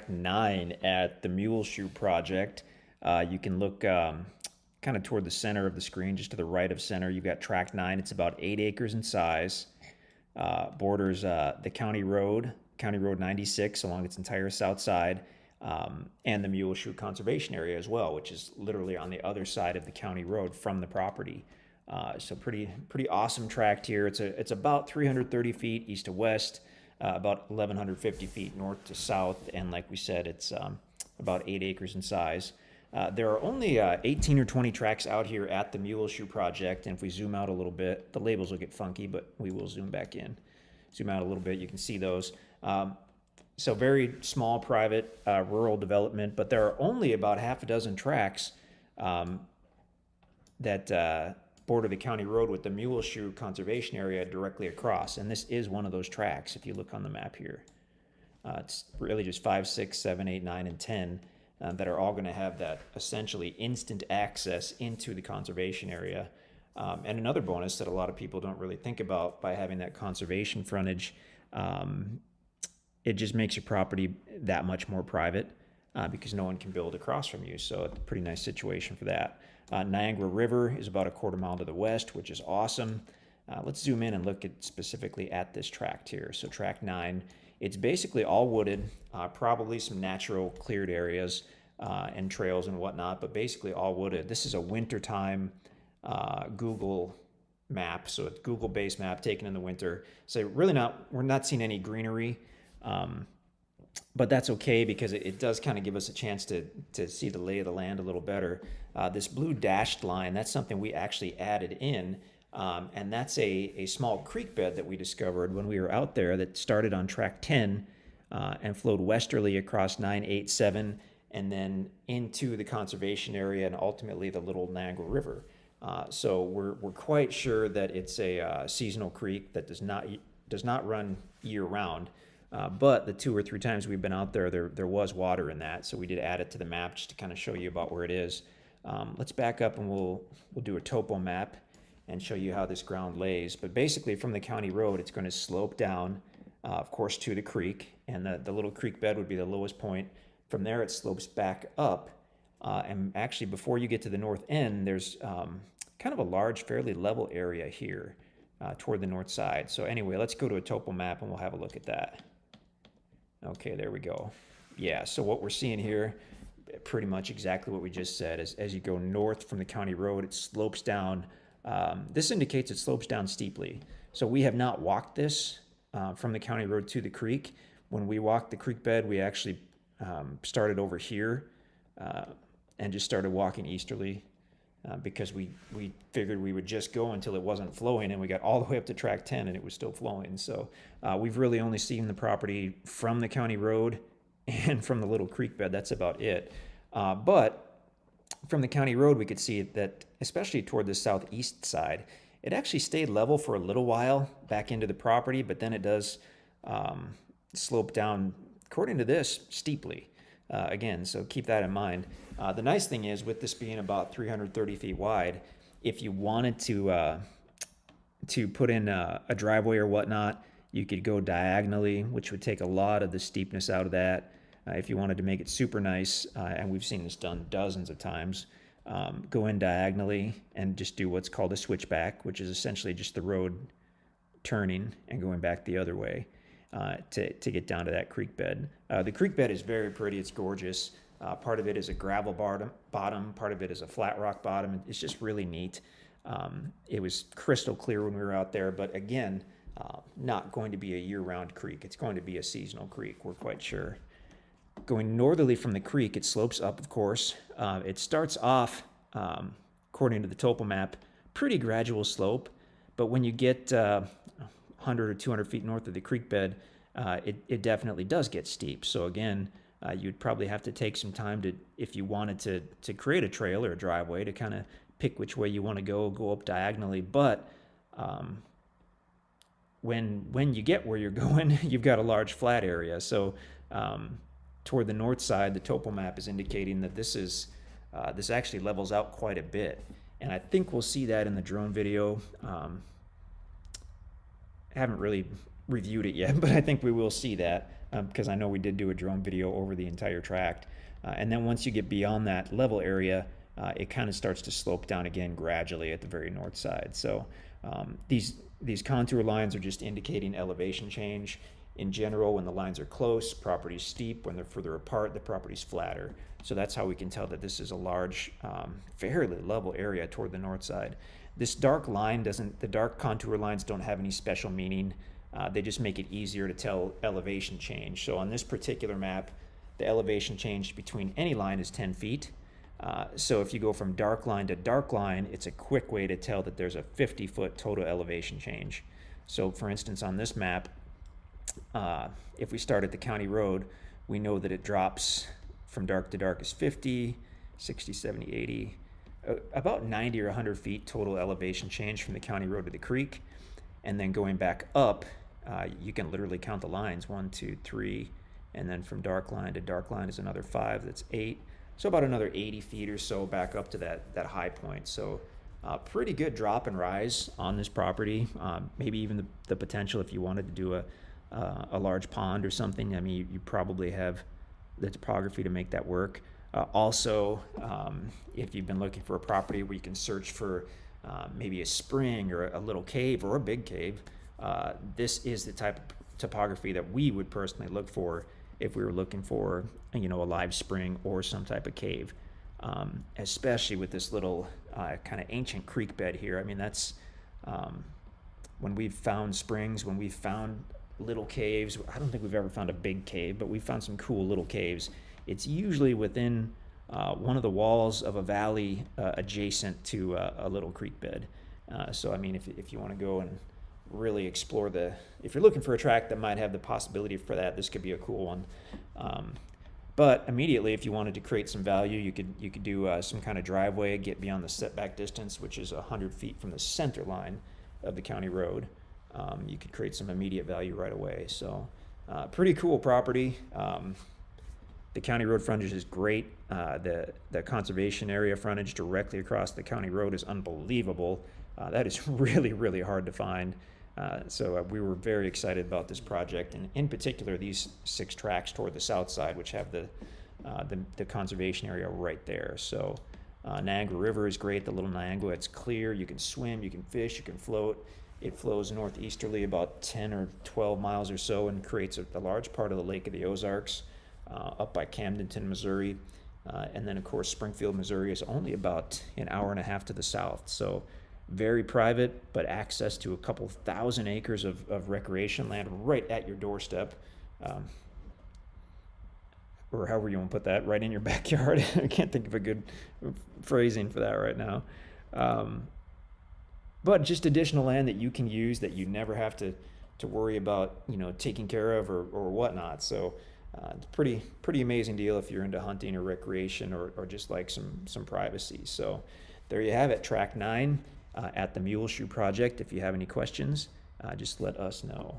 tract 9 at the Mule Shoe Project. You can look kind of toward the center of the screen, just to the right of center. You've got tract 9. It's about 8 acres in size. Borders the County Road 96 along its entire south side, and the Mule Shoe Conservation Area as well, which is literally on the other side of the county road from the property. So pretty awesome tract here. It's about 330 feet east to west, about 1,150 feet north to south, and like we said, it's about 8 acres in size. There are only 18 or 20 tracks out here at the Mule Shoe Project, and if we zoom out a little bit, the labels will get funky, but we will zoom back in. Zoom out a little bit, you can see those. So very small, private, rural development, but there are only about half a dozen tracks that border the county road with the Mule Shoe Conservation Area directly across, and this is one of those tracks if you look on the map here. It's really just 5, 6, 7, 8, 9, and 10 that are all going to have that essentially instant access into the conservation area. And another bonus that a lot of people don't really think about by having that conservation frontage, it just makes your property that much more private because no one can build across from you. So it's a pretty nice situation for that. Niangua River is about a quarter mile to the west, which is awesome. Let's zoom in and look at specifically at this tract here. So tract 9, it's basically all wooded, probably some natural cleared areas and trails and whatnot, but basically all wooded. This is a wintertime Google map, so it's Google-based map taken in the winter. So really we're not seeing any greenery, but that's okay because it does kind of give us a chance to see the lay of the land a little better. This blue dashed line, that's something we actually added in, and that's a small creek bed that we discovered when we were out there that started on tract 10 and flowed westerly across 9, 8, 7, and then into the conservation area and ultimately the Little Niangua River. So we're quite sure that it's a seasonal creek that does not run year-round. But the 2 or 3 times we've been out there was water in that, so we did add it to the map just to kind of show you about where it is. Let's back up and we'll do a topo map and show you how this ground lays. But basically from the county road, it's going to slope down, of course, to the creek, and the little creek bed would be the lowest point. From there, it slopes back up, and actually before you get to the north end, there's kind of a large, fairly level area here toward the north side. So anyway, let's go to a topo map and we'll have a look at that. Okay, there we go. Yeah, so what we're seeing here, pretty much exactly what we just said, is as you go north from the county road, it slopes down. This indicates it slopes down steeply. So we have not walked this from the county road to the creek. When we walked the creek bed, we actually started over here and just started walking easterly because we figured we would just go until it wasn't flowing, and we got all the way up to tract 10 and it was still flowing. So we've really only seen the property from the county road and from the little creek bed. That's about it. But from the county road, we could see that, especially toward the southeast side, it actually stayed level for a little while back into the property, but then it does slope down, according to this, steeply. Again, so keep that in mind. The nice thing is, with this being about 330 feet wide, if you wanted to put in a driveway or whatnot, you could go diagonally, which would take a lot of the steepness out of that. If you wanted to make it super nice, and we've seen this done dozens of times, go in diagonally and just do what's called a switchback, which is essentially just the road turning and going back the other way to get down to that creek bed. The creek bed is very pretty. It's gorgeous. Part of it is a gravel bottom. Part of it is a flat rock bottom. It's just really neat. It was crystal clear when we were out there, but again, not going to be a year-round creek. It's going to be a seasonal creek, we're quite sure. Going northerly from the creek, it slopes up, of course. It starts off, according to the topo map, pretty gradual slope, but when you get 100 or 200 feet north of the creek bed, it definitely does get steep. So again, you'd probably have to take some time to, if you wanted to create a trail or a driveway, to kind of pick which way you want to go up diagonally. But when you get where you're going, you've got a large flat area. So toward the north side, the topo map is indicating that this actually levels out quite a bit. And I think we'll see that in the drone video. Haven't really reviewed it yet, but I think we will see that because I know we did do a drone video over the entire tract. And then once you get beyond that level area, it kind of starts to slope down again gradually at the very north side. So these contour lines are just indicating elevation change. In general, when the lines are close, property's steep. When they're further apart, the property's flatter. So that's how we can tell that this is a large, fairly level area toward the north side. This dark line the dark contour lines don't have any special meaning. They just make it easier to tell elevation change. So on this particular map, the elevation change between any line is 10 feet. So if you go from dark line to dark line, it's a quick way to tell that there's a 50-foot total elevation change. So for instance, on this map, if we start at the county road, we know that it drops from dark to dark is 50, 60, 70, 80, about 90 or 100 feet total elevation change from the county road to the creek. And then going back up, you can literally count the lines, 1, 2, 3, and then from dark line to dark line is another 5, that's 8. So about another 80 feet or so back up to that high point. So pretty good drop and rise on this property. Maybe even the potential if you wanted to do a large pond or something. I mean, you probably have the topography to make that work. Also, if you've been looking for a property where you can search for maybe a spring or a little cave or a big cave, this is the type of topography that we would personally look for if we were looking for, a live spring or some type of cave, especially with this little kind of ancient creek bed here. I mean, that's when we've found springs, when we've found little caves. I don't think we've ever found a big cave, but we've found some cool little caves. It's usually within one of the walls of a valley adjacent to a little creek bed. So, I mean, if you want to go and really explore if you're looking for a tract that might have the possibility for that, this could be a cool one. But immediately, if you wanted to create some value, you could do some kind of driveway, get beyond the setback distance, which is 100 feet from the center line of the county road. You could create some immediate value right away. So pretty cool property. The county road frontage is great. The conservation area frontage directly across the county road is unbelievable. That is really, really hard to find. So we were very excited about this project, and in particular these 6 tracts toward the south side, which have the conservation area right there. So Niangua River is great. The Little Niangua, it's clear. You can swim, you can fish, you can float. It flows northeasterly about 10 or 12 miles or so and creates a large part of the Lake of the Ozarks up by Camdenton, Missouri. And then, of course, Springfield, Missouri is only about an hour and a half to the south. So very private, but access to a couple thousand acres of recreation land right at your doorstep. Or however you want to put that, right in your backyard. I can't think of a good phrasing for that right now. But just additional land that you can use that you never have to worry about, taking care of or whatnot. So it's pretty amazing deal if you're into hunting or recreation or just like some privacy. So there you have it, Tract 9 at the Mule Shoe Project. If you have any questions, just let us know.